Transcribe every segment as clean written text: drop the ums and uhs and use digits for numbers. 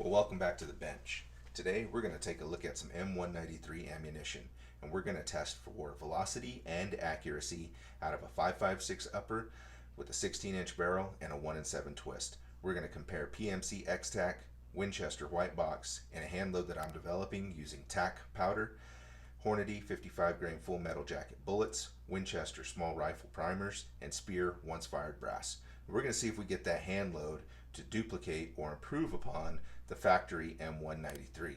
Well, welcome back to the bench. Today we're going to take a look at some M193 ammunition, and we're going to test for velocity and accuracy out of a 5.56 upper with a 16-inch barrel and a 1-in-7 twist. We're going to compare PMC X-TAC, Winchester white box, and a hand load that I'm developing using TAC powder, Hornady 55 grain full metal jacket bullets, Winchester small rifle primers, and Spear once fired brass. We're going to see if we get that hand load to duplicate or improve upon the factory M193.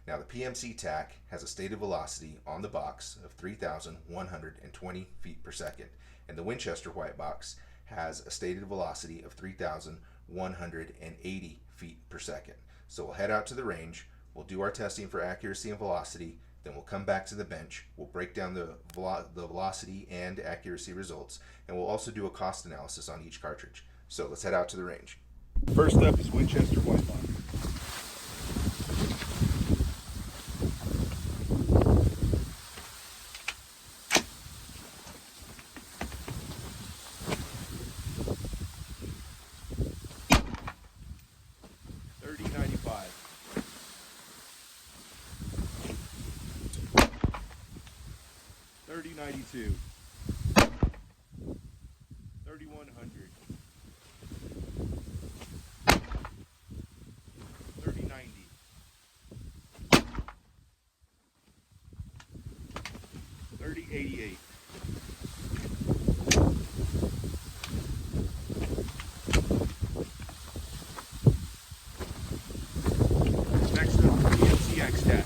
Now the PMC TAC has a stated velocity on the box of 3,120 feet per second, and the Winchester white box has a stated velocity of 3,180 feet per second. So we'll head out to the range, we'll do our testing for accuracy and velocity, then we'll come back to the bench, we'll break down the velocity and accuracy results, and we'll also do a cost analysis on each cartridge. So let's head out to the range. First up is Winchester white box. $30.92, 3100, 30.90, 30.88, 30.88. Next up, PMC X-TAC.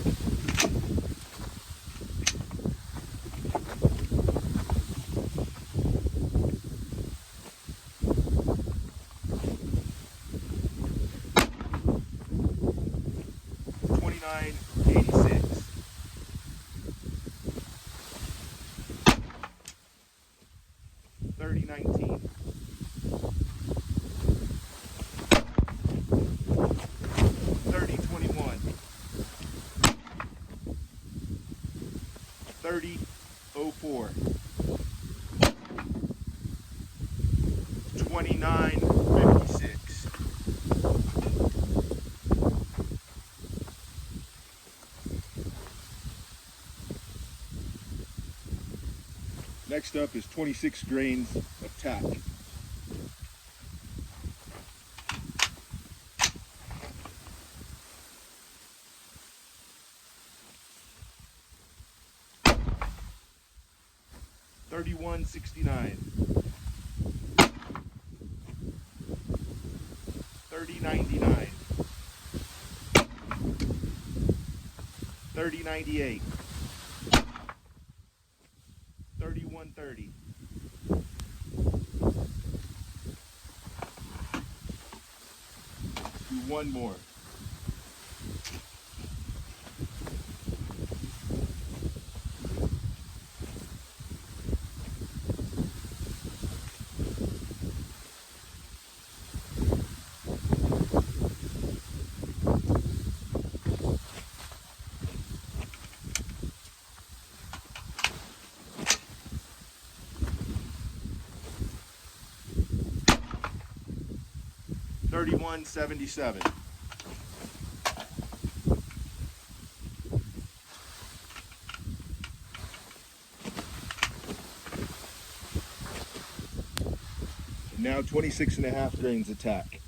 86, 30.19, 30.21, 30.04, 29.56. Next up is 26 grains of TAC. $31.69, 30.99, 30.98, 31.30. Do one more. $31.77. Now 26.5 grains of TAC.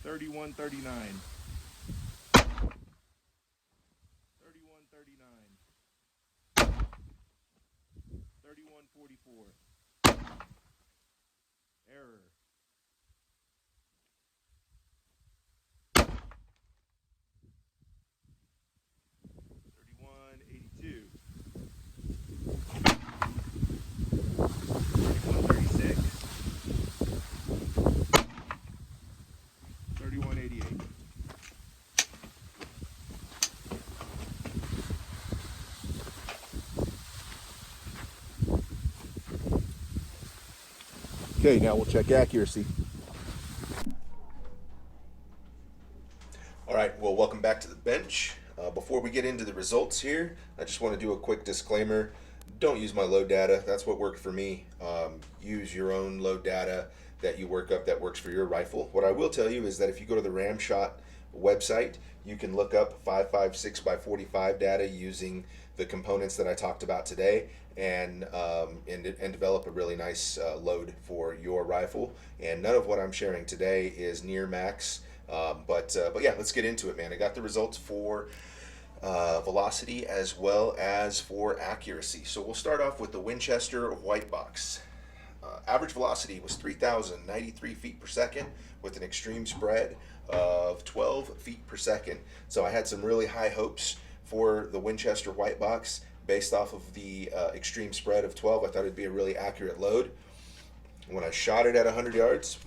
$31.39. 31.39, 31.44, error, 31.82, 31.36, 31.88. Okay, now we'll check accuracy. All right, well, welcome back to the bench. Before before we get into the results here, I just want to do a quick disclaimer. Don't use my load data. That's what worked for me. Use your own load data that you work up that works for your rifle. What I will tell you is that if you go to the Ramshot website, you can look up 5.56 by 45 data using the components that I talked about today, and develop a really nice load for your rifle. And none of what I'm sharing today is near max, but yeah, let's get into it, man. I got the results for velocity as well as for accuracy. So we'll start off with the Winchester white box. Average velocity was 3,093 feet per second with an extreme spread of 12 feet per second. So I had some really high hopes for the Winchester white box based off of the extreme spread of 12. I thought it'd be a really accurate load. When I shot it at 100 yards,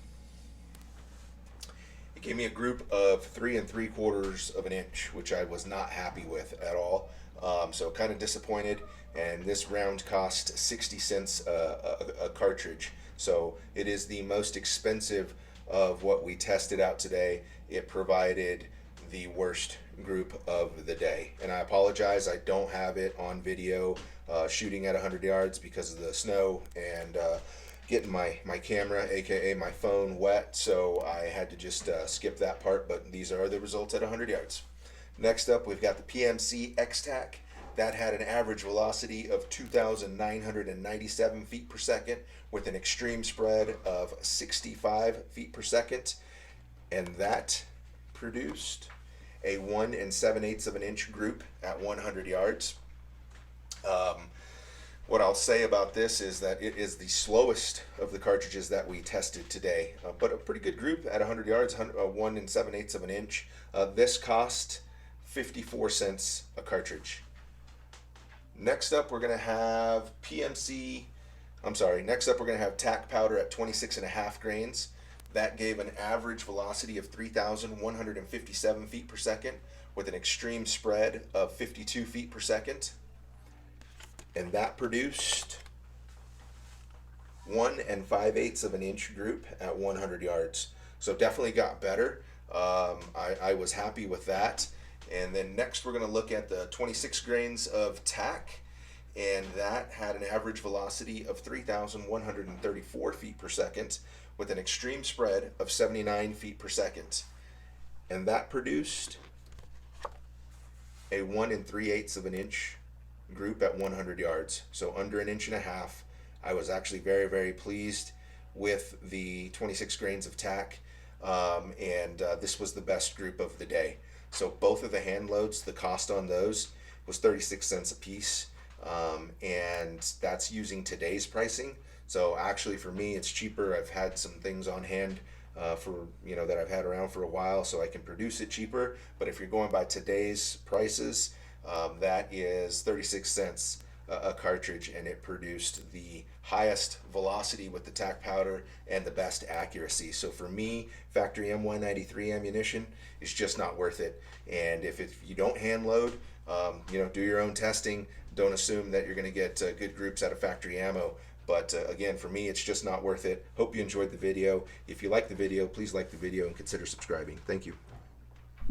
it gave me a group of 3 3/4 of an inch, which I was not happy with at all. So kind of disappointed. And this round cost 60 cents a cartridge. So it is the most expensive of what we tested out today. It provided the worst group of the day. And I apologize, I don't have it on video shooting at 100 yards because of the snow and getting my camera, aka my phone, wet. So I had to just skip that part, but these are the results at 100 yards. Next up, we've got the PMC X-TAC. That had an average velocity of 2,997 feet per second with an extreme spread of 65 feet per second. And that produced a 1 7/8 of an inch group at 100 yards. What I'll say about this is that it is the slowest of the cartridges that we tested today, but a pretty good group at 100 yards, 1 7/8 of an inch. This cost 54 cents a cartridge. Next up, we're going to have next up we're going to have TAC powder at 26.5 grains. That gave an average velocity of 3,157 feet per second with an extreme spread of 52 feet per second. And that produced 1 5/8 of an inch group at 100 yards. So definitely got better. I was happy with that. And then next we're going to look at the 26 grains of TAC, and that had an average velocity of 3,134 feet per second with an extreme spread of 79 feet per second. And that produced a 1 3/8 of an inch group at 100 yards. So under an inch and a half. I was actually very, very pleased with the 26 grains of TAC, and this was the best group of the day. So both of the hand loads, the cost on those was 36 cents a piece, and that's using today's pricing. So actually for me it's cheaper. I've had some things on hand that I've had around for a while, so I can produce it cheaper. But if you're going by today's prices, that is 36 cents a cartridge, and it produced the highest velocity with the TAC powder and the best accuracy. So for me, factory M193 ammunition is just not worth it. And if you don't hand load, do your own testing. Don't assume that you're going to get good groups out of factory ammo. But again, for me, it's just not worth it. Hope you enjoyed the video. If you like the video, please like the video and consider subscribing. Thank you.